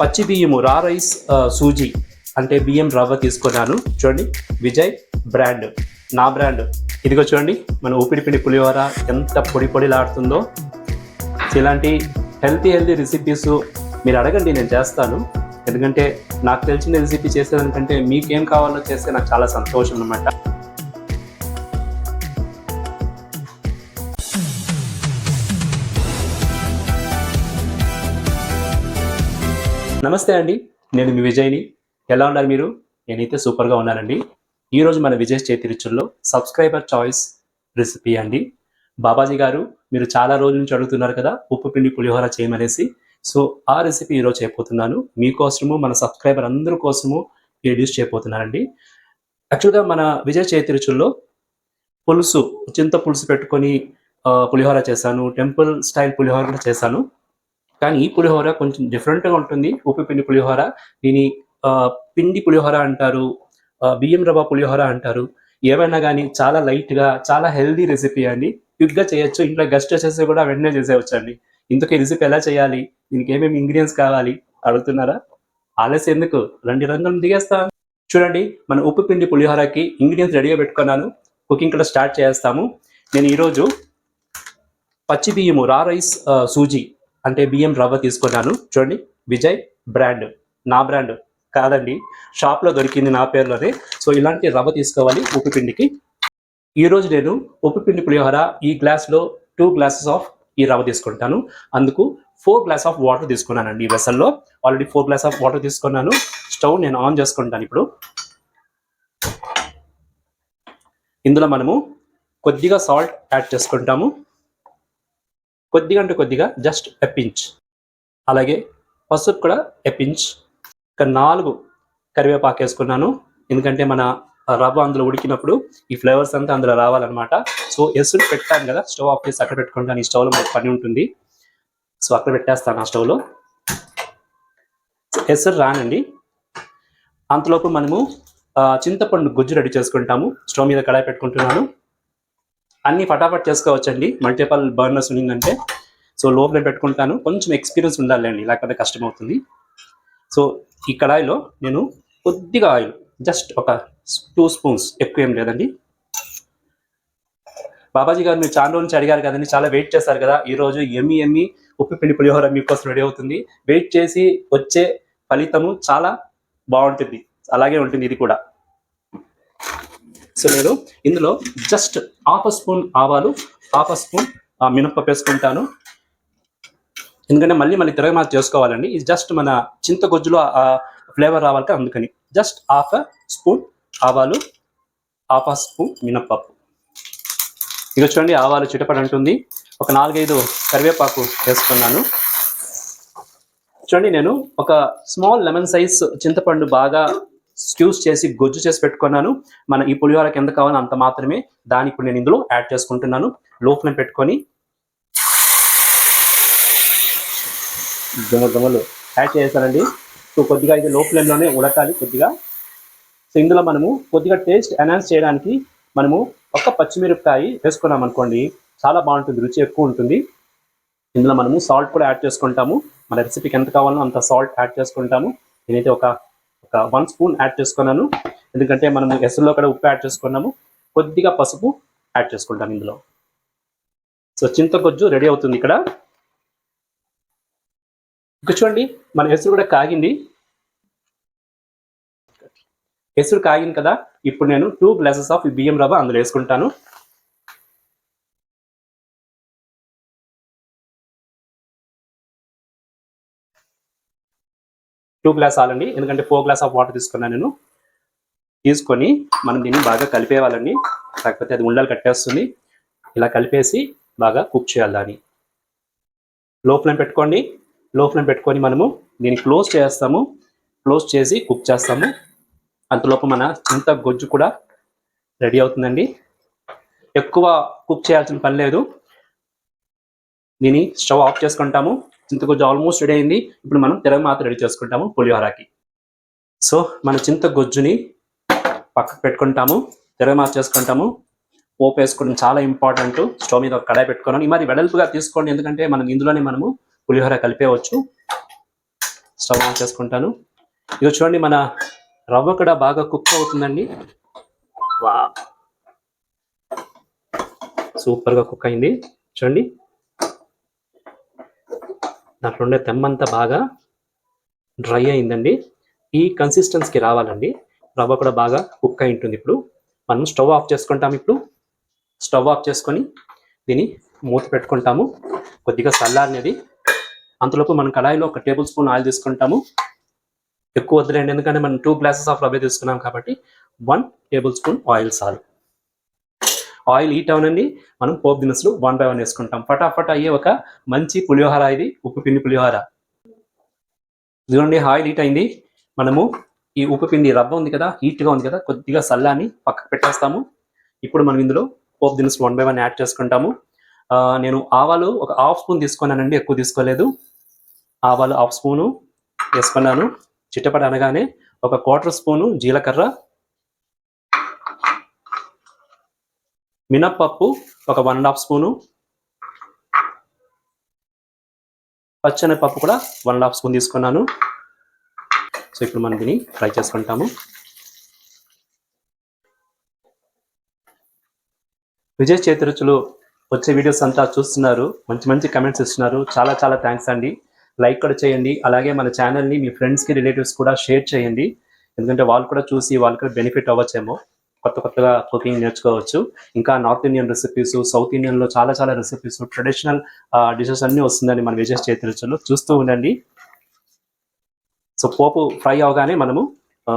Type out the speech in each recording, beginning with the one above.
పచ్చి బియ్యము రా రైస్ సూజీ అంటే బియ్యం రవ్వ తీసుకున్నాను. చూడండి, విజయ్ బ్రాండ్, నా బ్రాండ్. ఇదిగో చూడండి, మన ఊపిరిపిండి పులిహోర ఎంత పొడి పొడిలాడుతుందో. ఇలాంటి హెల్తీ రెసిపీస్ మీరు అడగండి, నేను చేస్తాను. ఎందుకంటే నాకు తెలిసిన రెసిపీ చేసేదానికంటే మీకేం కావాలో చేస్తే నాకు చాలా సంతోషం అన్నమాట. నమస్తే అండి, నేను మీ విజయ్ని. ఎలా ఉన్నారు మీరు? నేనైతే సూపర్గా ఉన్నానండి. ఈరోజు మన విజయ్ చేతి రుచుల్లో సబ్స్క్రైబర్ చాయిస్ రెసిపీ అండి. బాబాజీ గారు, మీరు చాలా రోజుల నుంచి అడుగుతున్నారు కదా ఉప్పు పిండి పులిహోర చేయమనేసి. సో ఆ రెసిపీ ఈరోజు చేయబోతున్నాను. మీకోసము, మన సబ్స్క్రైబర్ అందరి కోసము ఈ డిష్ చేయబోతున్నానండి. యాక్చువల్గా మన విజయ్ చేతి రుచుల్లో పులుసు, చింత పులుసు పెట్టుకొని పులిహోర చేశాను. టెంపుల్ స్టైల్ పులిహోర కూడా చేశాను. కానీ ఈ పులిహోర కొంచెం డిఫరెంట్గా ఉంటుంది. ఉప్పు పిండి పులిహోర. దీని పిండి పులిహోర అంటారు, బియ్యం రవ్వ పులిహోర అంటారు. ఏమైనా కానీ చాలా లైట్గా, చాలా హెల్దీ రెసిపీ అండి. క్విక్గా చేయొచ్చు. ఇంట్లో గెస్ట్ వచ్చేసి కూడా వెంటనే చేసేవచ్చు అండి. ఇందుకు ఈ రెసిపీ ఎలా చేయాలి, దీనికి ఏమేమి ఇంగ్రీడియంట్స్ కావాలి అడుగుతున్నారా? ఆలస్యం ఎందుకు, రండి రంగులు దిగేస్తా. చూడండి, మన ఉప్పు పిండి పులిహోరకి ఇంగ్రీడియంట్స్ రెడీగా పెట్టుకున్నాను. కుకింగ్ కూడా స్టార్ట్ చేస్తాము. నేను ఈరోజు పచ్చి బియ్యము రా రైస్ సూజీ అంటే బియ్యం రవ్వ తీసుకున్నాను. చూడండి, విజయ్ బ్రాండ్, నా బ్రాండ్ కాదండి, షాప్లో దొరికింది నా పేరులోనే. సో ఇలాంటి రవ్వ తీసుకోవాలి ఉప్పు పిండికి. ఈరోజు నేను ఉప్పు పిండి పులిహోర ఈ గ్లాస్లో 2 glasses ఆఫ్ ఈ రవ్వ తీసుకుంటాను. అందుకు 4 glasses ఆఫ్ వాటర్ తీసుకున్నానండి. ఈ వెసల్లో ఆల్రెడీ 4 glasses ఆఫ్ వాటర్ తీసుకున్నాను. స్టవ్ నేను ఆన్ చేసుకుంటాను ఇప్పుడు. ఇందులో మనము కొద్దిగా సాల్ట్ యాడ్ చేసుకుంటాము. కొద్దిగా అంటే కొద్దిగా, జస్ట్ ఎ పించ్. అలాగే పసుపు కూడా ఎ పించ్. ఒక 4 కరివేపాకు వేసుకున్నాను. ఎందుకంటే మన రవ్వ అందులో ఉడికినప్పుడు ఈ ఫ్లేవర్స్ అంతా అందులో రావాలన్నమాట. సో ఎసురు పెట్టాను కదా, స్టవ్ ఆఫ్ చేసి అక్కడ పెట్టుకుంటాను. ఈ స్టవ్లో మాకు పని ఉంటుంది. సో అక్కడ పెట్టేస్తాను ఆ స్టవ్లో. ఎసురు రానండి. అంతలోపు మనము చింతపండు గుజ్జు రెడీ చేసుకుంటాము. స్టవ్ మీద కడాయి పెట్టుకుంటున్నాను. అన్నీ ఫటాఫట్ చేసుకోవచ్చండి, మల్టిపుల్ బర్నర్స్ ఉన్నిందంటే. సో లో ఫ్లేమ్ పెట్టుకుంటాను. కొంచెం ఎక్స్పీరియన్స్ ఉండాలండి, లేకపోతే కష్టమవుతుంది. సో ఈ కడాయిలో నేను కొద్దిగా ఆయిల్, జస్ట్ ఒక 2 spoons, ఎక్కువ ఏం లేదండి. బాబాజీ గారు, మీరు చాలా రోజు నుంచి అడిగారు కదండి, చాలా వెయిట్ చేస్తారు కదా. ఈరోజు ఎమ్మి ఉప్పు పిండి పులిహోర మీకోసం రెడీ అవుతుంది. వెయిట్ చేసి వచ్చే ఫలితము చాలా బాగుంటుంది. అలాగే ఉంటుంది ఇది కూడా. సో నేను ఇందులో జస్ట్ 1/2 spoon ఆవాలు, 1/2 spoon మినప్పప్పు వేసుకుంటాను. ఎందుకంటే మళ్ళీ తిరగమాత చేసుకోవాలండి. ఇది జస్ట్ మన చింతగొజ్జులో ఫ్లేవర్ రావాలి, అందుకని జస్ట్ 1/2 spoon ఆవాలు, 1/2 spoon మినప్పప్పు. ఇక చూడండి, ఆవాలు చిటపడి అంటుంది. ఒక 4-5 కరివేపాకు వేసుకున్నాను. చూడండి, నేను ఒక స్మాల్ లెమన్ సైజ్ చింతపండు బాగా స్క్యూస్ చేసి గొజ్జు చేసి పెట్టుకున్నాను. మన ఈ పులిహోరకి ఎంత కావాలో అంత మాత్రమే. దాన్ని ఇప్పుడు నేను ఇందులో యాడ్ చేసుకుంటున్నాను. లో ఫ్లేమ్ పెట్టుకొని గమలు యాడ్ చేశానండి. సో కొద్దిగా ఇది లో ఫ్లేమ్లోనే ఉడకాలి కొద్దిగా. సో ఇందులో మనము కొద్దిగా టేస్ట్ ఎన్హాన్స్ చేయడానికి మనము ఒక పచ్చిమిరపకాయ వేసుకున్నాం అనుకోండి, చాలా బాగుంటుంది, రుచి ఎక్కువ ఉంటుంది. ఇందులో మనము సాల్ట్ కూడా యాడ్ చేసుకుంటాము. మన రెసిపీకి ఎంత కావాలో అంత సాల్ట్ యాడ్ చేసుకుంటాము. నేనైతే ఒక 1 spoon యాడ్ చేసుకున్నాను. ఎందుకంటే మనము ఎసరులో కూడా ఉప్పు యాడ్ చేసుకున్నాము. కొద్దిగా పసుపు యాడ్ చేసుకుంటాను ఇందులో. సో చింతగొజ్జు రెడీ అవుతుంది ఇక్కడ. ఇక చూడండి, మన ఎసురు కూడా కాగింది. ఎసురు కాగింది కదా. ఇప్పుడు నేను 2 glasses ఆఫ్ బియ్యం రవ్వ అందులో వేసుకుంటాను. టూ గ్లాస్ చాలండి, ఎందుకంటే 4 glasses ఆఫ్ వాటర్ తీసుకున్నాను నేను. తీసుకొని మనం దీన్ని బాగా కలిపేయాలండి, లేకపోతే అది ఉండలు కట్టేస్తుంది. ఇలా కలిపేసి బాగా కుక్ చేయాలి దాన్ని. లో ఫ్లేమ్ పెట్టుకోండి. లో ఫ్లేమ్ పెట్టుకొని మనము దీన్ని క్లోజ్ చేస్తాము. క్లోజ్ చేసి కుక్ చేస్తాము. అంతలోపు మన చింత గొజ్జు కూడా రెడీ అవుతుందండి. ఎక్కువ కుక్ చేయాల్సిన పని లేదు. దీన్ని స్టవ్ ఆఫ్ చేసుకుంటాము. చింతగొజ్జు ఆల్మోస్ట్ రెడీ అయింది. ఇప్పుడు మనం తిరగమాత రెడీ చేసుకుంటాము పులిహోరకి. సో మన చింతగొజ్జుని పక్కకు పెట్టుకుంటాము, తిరగమాత చేసుకుంటాము. పోపు వేసుకోవడం చాలా ఇంపార్టెంట్. స్టవ్ మీద ఒక కడాయి పెట్టుకున్నాను. మరి వెడల్పుగా తీసుకోండి, ఎందుకంటే మనం ఇందులోనే మనము పులిహోర కలిపేయవచ్చు. స్టవ్ ఆన్ చేసుకుంటాను. ఇది చూడండి మన రవ్వ కూడా బాగా కుక్ అవుతుందండి. వా సూపర్గా కుక్ అయింది. చూడండి దాంట్లో ఉండే తెమ్మంతా బాగా డ్రై అయిందండి. ఈ కన్సిస్టెన్సీకి రావాలండి. రవ్వ కూడా బాగా కుక్ అయి ఉంటుంది. ఇప్పుడు మనం స్టవ్ ఆఫ్ చేసుకుంటాం. ఇప్పుడు స్టవ్ ఆఫ్ చేసుకొని దీన్ని మూత పెట్టుకుంటాము. కొద్దిగా చల్లారినది. అంతలోపు మనం కడాయిలో 1 టేబుల్ స్పూన్ ఆయిల్ తీసుకుంటాము. ఎక్కువ వద్దులేండి, ఎందుకంటే మనం 2 గ్లాసెస్ ఆఫ్ రవ్వ తీసుకున్నాం కాబట్టి 1 టేబుల్ స్పూన్ ఆయిల్ చాలు. ఆయిల్ హీట్ అవనండి. మనం పోపు దినుసులు 1 by 1 వేసుకుంటాం. ఫటాఫట్ అయ్యే ఒక మంచి పులిహోర ఇది, ఉప్పు పిండి పులిహోర. ఇదిగోండి ఆయిల్ హీట్ అయింది. మనము ఈ ఉప్పు పిండి రవ్వ ఉంది కదా, హీట్గా ఉంది కదా, కొద్దిగా చల్లాని పక్కకు పెట్టేస్తాము. ఇప్పుడు మనం ఇందులో పోపు దినుసులు 1 by 1 యాడ్ చేసుకుంటాము. నేను ఆవాలు ఒక హాఫ్ స్పూన్ తీసుకున్నానండి, ఎక్కువ తీసుకోలేదు. ఆవాలు హాఫ్ స్పూను వేసుకున్నాను. చిట్టపట అనగానే ఒక 1/4 స్పూను జీలకర్ర, మినప్పప్పు ఒక 1.5 స్పూను, పచ్చెనగపప్పు కూడా 1.5 స్పూన్ తీసుకున్నాను. సో ఇప్పుడు మనం దీన్ని ఫ్రై చేసుకుంటాము. విజయ్ చేతి రుచులు వచ్చే వీడియోస్ అంతా చూస్తున్నారు, మంచి మంచి కమెంట్స్ ఇస్తున్నారు. చాలా చాలా థ్యాంక్స్ అండి. లైక్ కూడా చేయండి. అలాగే మన ఛానల్ని మీ ఫ్రెండ్స్కి, రిలేటివ్స్ కూడా షేర్ చేయండి. ఎందుకంటే వాళ్ళు కూడా చూసి వాళ్ళు కూడా బెనిఫిట్ అవ్వచ్చేమో. కొత్తగా కుకింగ్ నేర్చుకోవచ్చు. ఇంకా నార్త్ ఇండియన్ రెసిపీస్, సౌత్ ఇండియన్లో చాలా చాలా రెసిపీస్, ట్రెడిషనల్ డిషెస్ అన్నీ వస్తుందండి మన విజయ్ చేతి రుచులు. చూస్తూ ఉండండి. సో పోపు ఫ్రై అవగానే మనము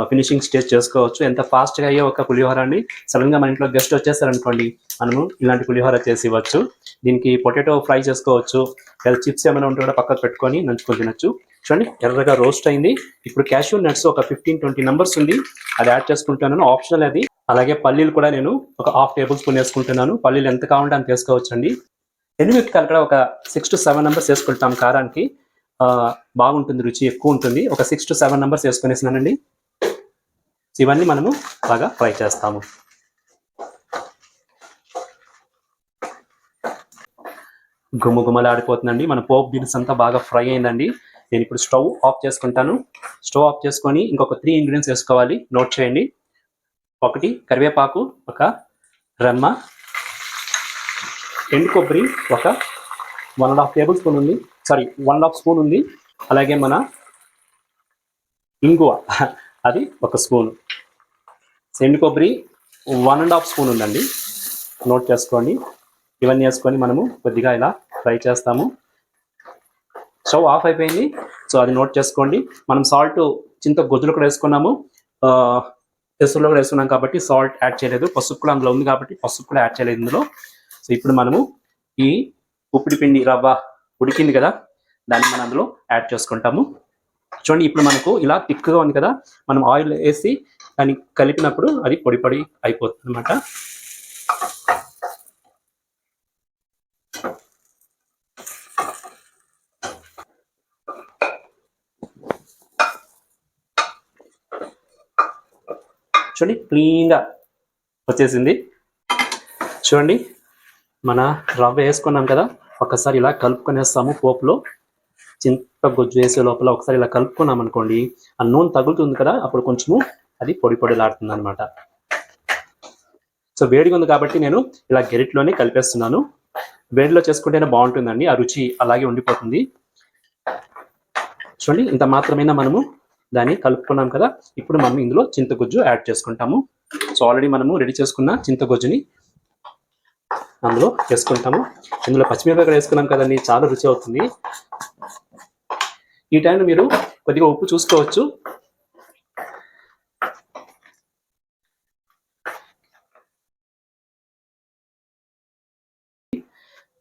ఫినిషింగ్ స్టేజ్ చేసుకోవచ్చు. ఎంత ఫాస్ట్గా అయ్యే ఒక పులిహోర అండి. సడన్గా మన ఇంట్లో గెస్ట్ వచ్చేస్తారనుకోండి, మనము ఇలాంటి పులిహోర చేసి ఇవ్వచ్చు. దీనికి పొటాటో ఫ్రై చేసుకోవచ్చు. లేదా చిప్స్ ఏమైనా ఉంటే కూడా పక్కకు పెట్టుకొని నంచుకొని తినచ్చు. చూడండి ఎర్రగా రోస్ట్ అయింది. ఇప్పుడు క్యాష్యూ నట్స్ ఒక 15-20 నంబర్స్ ఉంది, అది యాడ్ చేసుకుంటున్నాను. ఆప్షనల్ అది. అలాగే పల్లీలు కూడా నేను ఒక 1/2 టేబుల్ స్పూన్ వేసుకుంటున్నాను. పల్లీలు ఎంత కావాలంటే అంత వేసుకోవచ్చు అండి. ఎనిమిరపకాయలు కూడా ఒక 6 to 7 నంబర్స్ వేసుకుంటాం. కారానికి బాగుంటుంది, రుచి ఎక్కువ ఉంటుంది. ఒక 6 to 7 నంబర్స్ వేసుకునేసినానండి. ఇవన్నీ మనము బాగా ఫ్రై చేస్తాము. గుమ్మగుమ్మలాడిపోతుందండి. మన పోపు దినుసు అంతా బాగా ఫ్రై అయిందండి. నేను ఇప్పుడు స్టవ్ ఆఫ్ చేసుకుంటాను. స్టవ్ ఆఫ్ చేసుకొని ఇంకొక 3 ఇంగ్రీడియంట్స్ వేసుకోవాలి, నోట్ చేయండి. 1 కరివేపాకు, ఒక రెమ్మ, ఎండు కొబ్బరి ఒక 1.5 టేబుల్ స్పూన్ ఉంది, 1.5 స్పూన్ ఉంది. అలాగే మన ఇంగువ అది 1 స్పూన్. ఎండు కొబ్బరి 1.5 స్పూన్ ఉందండి, నోట్ చేసుకోండి. ఇవన్నీ వేసుకొని మనము కొద్దిగా ఇలా ఫ్రై చేస్తాము. స్టవ్ ఆఫ్ అయిపోయింది, సో అది నోట్ చేసుకోండి. మనం సాల్ట్ చింత గొజ్జులు కూడా వేసుకున్నాము, పెసరులో కూడా వేసుకున్నాం కాబట్టి సాల్ట్ యాడ్ చేయలేదు. పసుపు కూడా అందులో ఉంది కాబట్టి పసుపు కూడా యాడ్ చేయలేదు ఇందులో. సో ఇప్పుడు మనము ఈ ఉప్పిడి పిండి రవ్వ ఉడికింది కదా, దాన్ని మనం అందులో యాడ్ చేసుకుంటాము. చూడండి ఇప్పుడు మనకు ఇలా థిక్గా ఉంది కదా, మనం ఆయిల్ వేసి దాన్ని కలిపినప్పుడు అది పొడి పొడి అయిపోతుంది అన్నమాట. చూడండి క్లీన్గా వచ్చేసింది. చూడండి మన రవ్వ వేసుకున్నాం కదా, ఒకసారి ఇలా కలుపుకొనేస్తాము. పోపులో చింత గొజ్జు వేసే లోపల ఒకసారి ఇలా కలుపుకున్నాం అనుకోండి, ఆ నూనె తగులుతుంది కదా, అప్పుడు కొంచెము అది పొడి పొడిలాడుతుంది అనమాట. సో వేడిగా ఉంది కాబట్టి నేను ఇలా గెరిట్లోనే కలిపేస్తున్నాను. వేడిలో చేసుకుంటేనే బాగుంటుందండి, ఆ రుచి అలాగే ఉండిపోతుంది. చూడండి ఇంత మాత్రమైనా మనము దాన్ని కలుపుకున్నాం కదా. ఇప్పుడు మనం ఇందులో చింతగుజ్జు యాడ్ చేసుకుంటాము. సో ఆల్రెడీ మనము రెడీ చేసుకున్న చింతగుజ్జుని అందులో వేసుకుంటాము. ఇందులో పచ్చిమిరపకాయ వేసుకున్నాం కదండి, చాలా రుచి అవుతుంది. ఈ టైంలో మీరు కొద్దిగా ఉప్పు చూసుకోవచ్చు.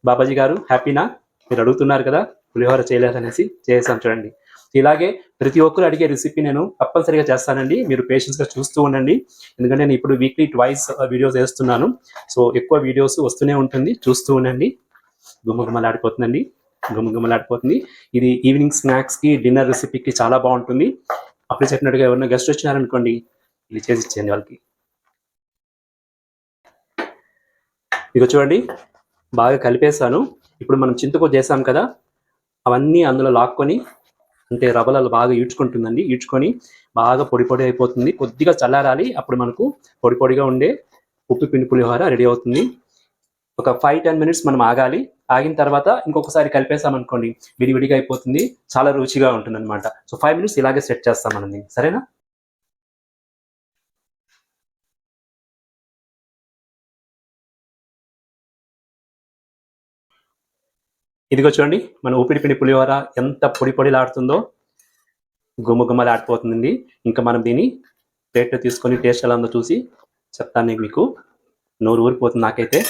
బాబాజీ గారు హ్యాపీనా? మీరు అడుగుతున్నారు కదా పులిహోర చేయలేదనేసి, చేసాం చూడండి. ఇలాగే ప్రతి ఒక్కరు అడిగే రెసిపీ నేను తప్పనిసరిగా చేస్తానండి. మీరు పేషెన్స్గా చూస్తూ ఉండండి, ఎందుకంటే నేను ఇప్పుడు వీక్లీ 2 వీడియోస్ వేస్తున్నాను. సో ఎక్కువ వీడియోస్ వస్తూనే ఉంటుంది, చూస్తూ ఉండండి. గుమ్మగుమ్మలాడిపోతుందండి, గుమ్మగుమ్మలాడిపోతుంది. ఇది ఈవినింగ్ స్నాక్స్కి, డిన్నర్ రెసిపీకి చాలా బాగుంటుంది. అప్పుడు చెప్పినట్టుగా ఎవరైనా గెస్ట్ వచ్చినారనుకోండి, ఇది చేసి ఇచ్చేయండి వాళ్ళకి. ఇక చూడండి బాగా కలిపేసాను. ఇప్పుడు మనం చింతకు చేసాం కదా, అవన్నీ అందులో లాక్కొని అంటే రవ్వలలో బాగా ఈడ్చుకుంటుందండి. ఈడ్చుకొని బాగా పొడి పొడి అయిపోతుంది. కొద్దిగా చల్లారాలి. అప్పుడు మనకు పొడి పొడిగా ఉండే ఉప్పు పిండి పులిహోర రెడీ అవుతుంది. ఒక 5-10 మినిట్స్ మనం ఆగాలి. ఆగిన తర్వాత ఇంకొకసారి కలిపేసామనుకోండి విడివిడిగా అయిపోతుంది. చాలా రుచిగా ఉంటుందన్నమాట. సో 5 మినిట్స్ ఇలాగే సెట్ చేస్తాం మనం దీన్ని. సరేనా? ఇదిగో చూడండి మన ఊపిరి పిండి పులిహోర ఎంత పొడి పొడిలాడుతుందో, గుమగుమలాడిపోతుందండి. ఇంకా మనం దీన్ని ప్లేట్‌లో తీసుకొని టేస్ట్ ఎలా ఉందో చూసి చెప్తాను మీకు. నోరు ఊరిపోతుంది నాకైతే.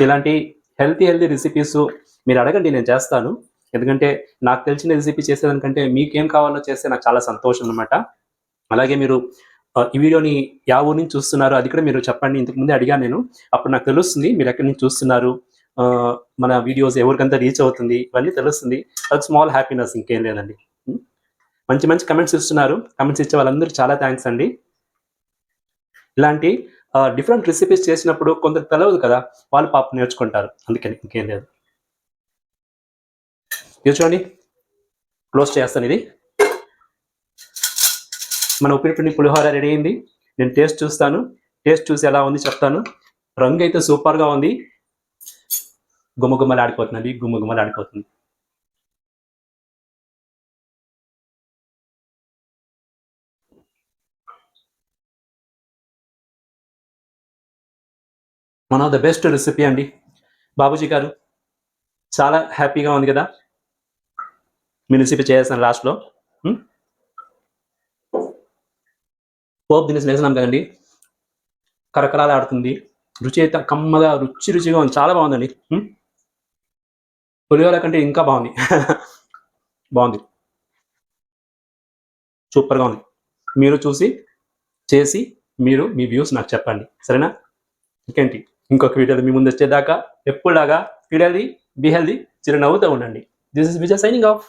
ఇలాంటి హెల్తీ రెసిపీస్ మీరు అడగండి, నేను చేస్తాను. ఎందుకంటే నాకు తెలిసిన రెసిపీ చేసేదానికంటే మీకేం కావాలో చేస్తే నాకు చాలా సంతోషం అనమాట. అలాగే మీరు ఈ వీడియోని యా ఊరు నుంచి చూస్తున్నారు అది కూడా మీరు చెప్పండి. ఇంతకు ముందే అడిగాను నేను. అప్పుడు నాకు తెలుస్తుంది మీరు ఎక్కడి నుంచి చూస్తున్నారు, మన వీడియోస్ ఎవరికంతా రీచ్ అవుతుంది ఇవన్నీ తెలుస్తుంది. అది స్మాల్ హ్యాపీనెస్, ఇంకేం లేదండి. మంచి మంచి కమెంట్స్ ఇస్తున్నారు. కమెంట్స్ ఇచ్చే వాళ్ళందరికీ చాలా థ్యాంక్స్ అండి. ఇలాంటి డిఫరెంట్ రెసిపీస్ చేసినప్పుడు కొందరికి తెలవదు కదా, వాళ్ళు పాపం నేర్చుకుంటారు. అందుకని ఇంకేం లేదు. ఇది చూడండి, క్లోజ్ చేస్తాను ఇది. మన ఉప్పిరి పిండి పులిహోర రెడీ అయింది. నేను టేస్ట్ చూస్తాను. టేస్ట్ చూసి ఎలా ఉంది చెప్తాను. రంగు అయితే సూపర్గా ఉంది. గుమగుమలాడిపోతుంది, గుమగుమలాడిపోతుంది. One of the best recipe అండి. బాబుజీ గారు చాలా హ్యాపీగా ఉంది కదా మీ రెసిపీ చేస్తాను లాస్ట్లో. పోపు దినుసులు వేసినాం కదండి, కరకరాలు ఆడుతుంది. రుచి అయితే కమ్మగా రుచిగా ఉంది. చాలా బాగుందండి. పులిహోర కంటే ఇంకా బాగుంది. బాగుంది, సూపర్గా ఉంది. మీరు చూసి చేసి మీరు మీ వ్యూస్ నాకు చెప్పండి. సరేనా? ఇంకేంటి, ఇంకొక వీడియోలో మీ ముందు వచ్చేదాకా ఎప్పుడులాగా ఫీల్ హెల్దీ, బీ హెల్దీ, చిరునవ్వుతూ ఉండండి. This is Vijay signing off.